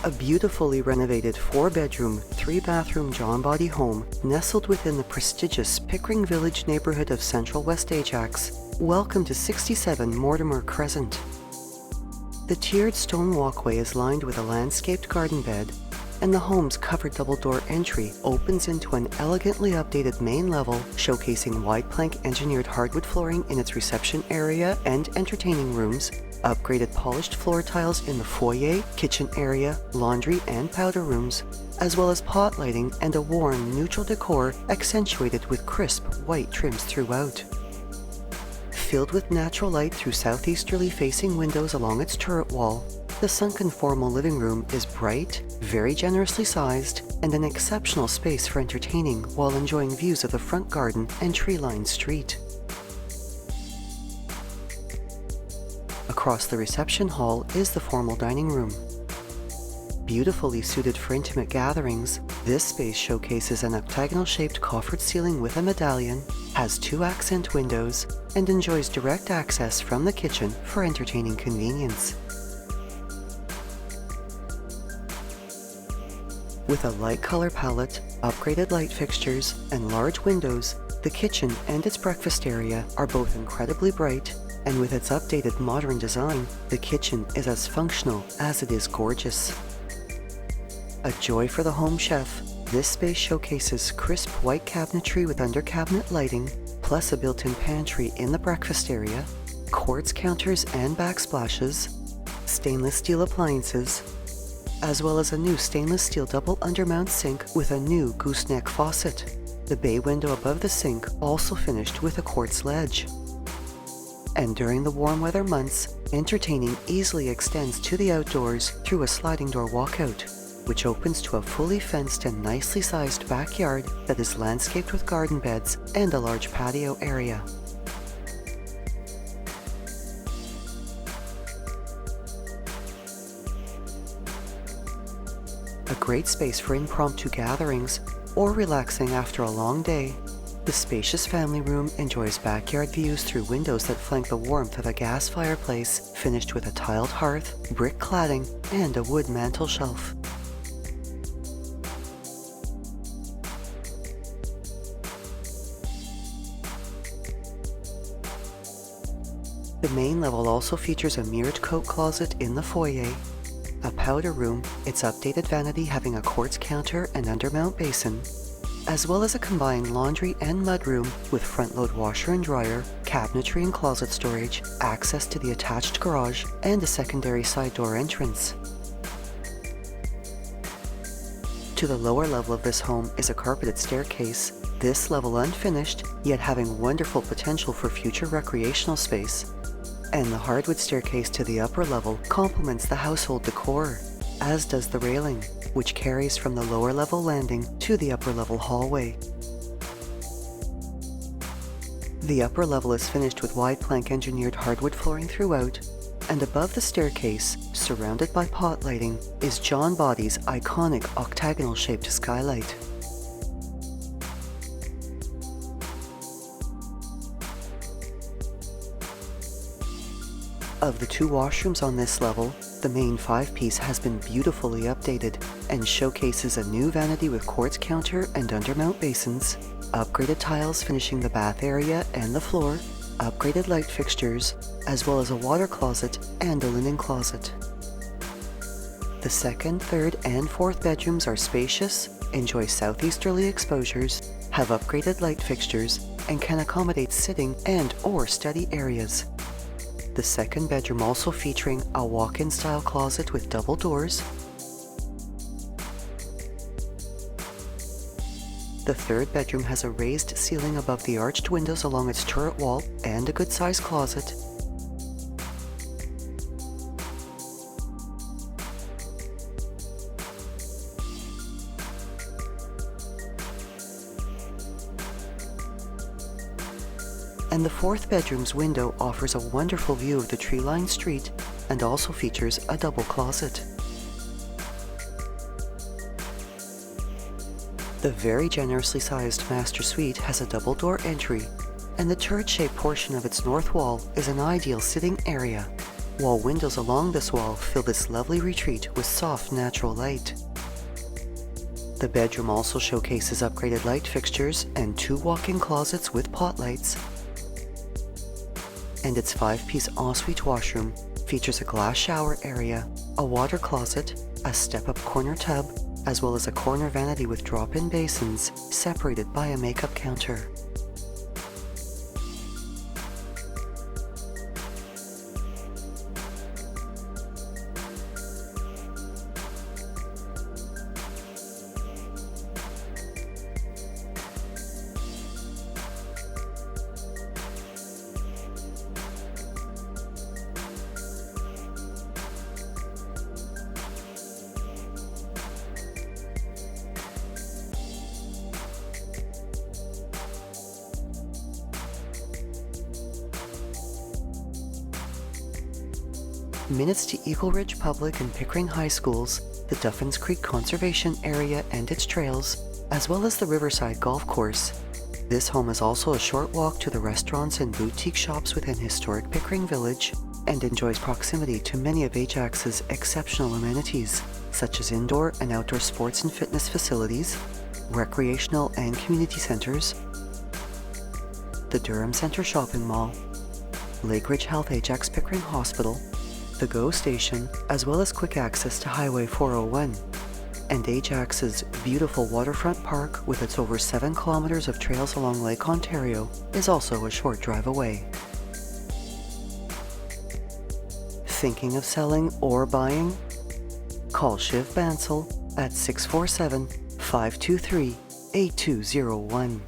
A beautifully renovated 4-bedroom, 3-bathroom John Boddy home nestled within the prestigious Pickering Village neighbourhood of Central West Ajax. Welcome to 67 Mortimer Crescent. The tiered stone walkway is lined with a landscaped garden bed, and the home's covered double-door entry opens into an elegantly updated main level showcasing wide plank engineered hardwood flooring in its reception area and entertaining rooms, upgraded polished floor tiles in the foyer, kitchen area, laundry and powder rooms, as well as pot lighting and a warm, neutral decor accentuated with crisp white trims throughout. Filled with natural light through southeasterly facing windows along its turret wall, the sunken formal living room is bright, very generously sized, and an exceptional space for entertaining while enjoying views of the front garden and tree-lined street. Across the reception hall is the formal dining room. Beautifully suited for intimate gatherings, this space showcases an octagonal-shaped coffered ceiling with a medallion, has 2 accent windows, and enjoys direct access from the kitchen for entertaining convenience. With a light color palette, upgraded light fixtures, and large windows, the kitchen and its breakfast area are both incredibly bright, and with its updated modern design, the kitchen is as functional as it is gorgeous. A joy for the home chef, this space showcases crisp white cabinetry with under-cabinet lighting, plus a built-in pantry in the breakfast area, quartz counters and backsplashes, stainless steel appliances, as well as a new stainless steel double undermount sink with a new gooseneck faucet. The bay window above the sink also finished with a quartz ledge. And during the warm weather months, entertaining easily extends to the outdoors through a sliding door walkout, which opens to a fully fenced and nicely sized backyard that is landscaped with garden beds and a large patio area. A great space for impromptu gatherings or relaxing after a long day, the spacious family room enjoys backyard views through windows that flank the warmth of a gas fireplace finished with a tiled hearth, brick cladding, and a wood mantel shelf. The main level also features a mirrored coat closet in the foyer, a powder room, its updated vanity having a quartz counter and undermount basin, as well as a combined laundry and mudroom with front-load washer and dryer, cabinetry and closet storage, access to the attached garage, and a secondary side door entrance. To the lower level of this home is a carpeted staircase, this level unfinished, yet having wonderful potential for future recreational space. And the hardwood staircase to the upper level complements the household decor, as does the railing, which carries from the lower level landing to the upper level hallway. The upper level is finished with wide plank engineered hardwood flooring throughout, and above the staircase, surrounded by pot lighting, is John Boddy's iconic octagonal shaped skylight. Of the 2 washrooms on this level, the main 5-piece has been beautifully updated and showcases a new vanity with quartz counter and undermount basins, upgraded tiles finishing the bath area and the floor, upgraded light fixtures, as well as a water closet and a linen closet. The 2nd, 3rd, and 4th bedrooms are spacious, enjoy southeasterly exposures, have upgraded light fixtures, and can accommodate sitting and/or study areas. The 2nd bedroom also featuring a walk-in style closet with double doors. The 3rd bedroom has a raised ceiling above the arched windows along its turret wall and a good-sized closet. And the 4th bedroom's window offers a wonderful view of the tree-lined street and also features a double closet. The very generously sized master suite has a double door entry, and the turret-shaped portion of its north wall is an ideal sitting area, while windows along this wall fill this lovely retreat with soft natural light. The bedroom also showcases upgraded light fixtures and 2 walk-in closets with pot lights. And its 5-piece ensuite washroom features a glass shower area, a water closet, a step-up corner tub, as well as a corner vanity with drop-in basins separated by a makeup counter. Minutes to Eagle Ridge Public and Pickering High Schools, the Duffins Creek Conservation Area and its trails, as well as the Riverside Golf Course. This home is also a short walk to the restaurants and boutique shops within historic Pickering Village and enjoys proximity to many of Ajax's exceptional amenities, such as indoor and outdoor sports and fitness facilities, recreational and community centers, the Durham Center Shopping Mall, Lake Ridge Health Ajax Pickering Hospital, the GO Station, as well as quick access to Highway 401, and Ajax's beautiful waterfront park with its over 7 kilometers of trails along Lake Ontario is also a short drive away. Thinking of selling or buying? Call Shiv Bansal at 647-523-8201.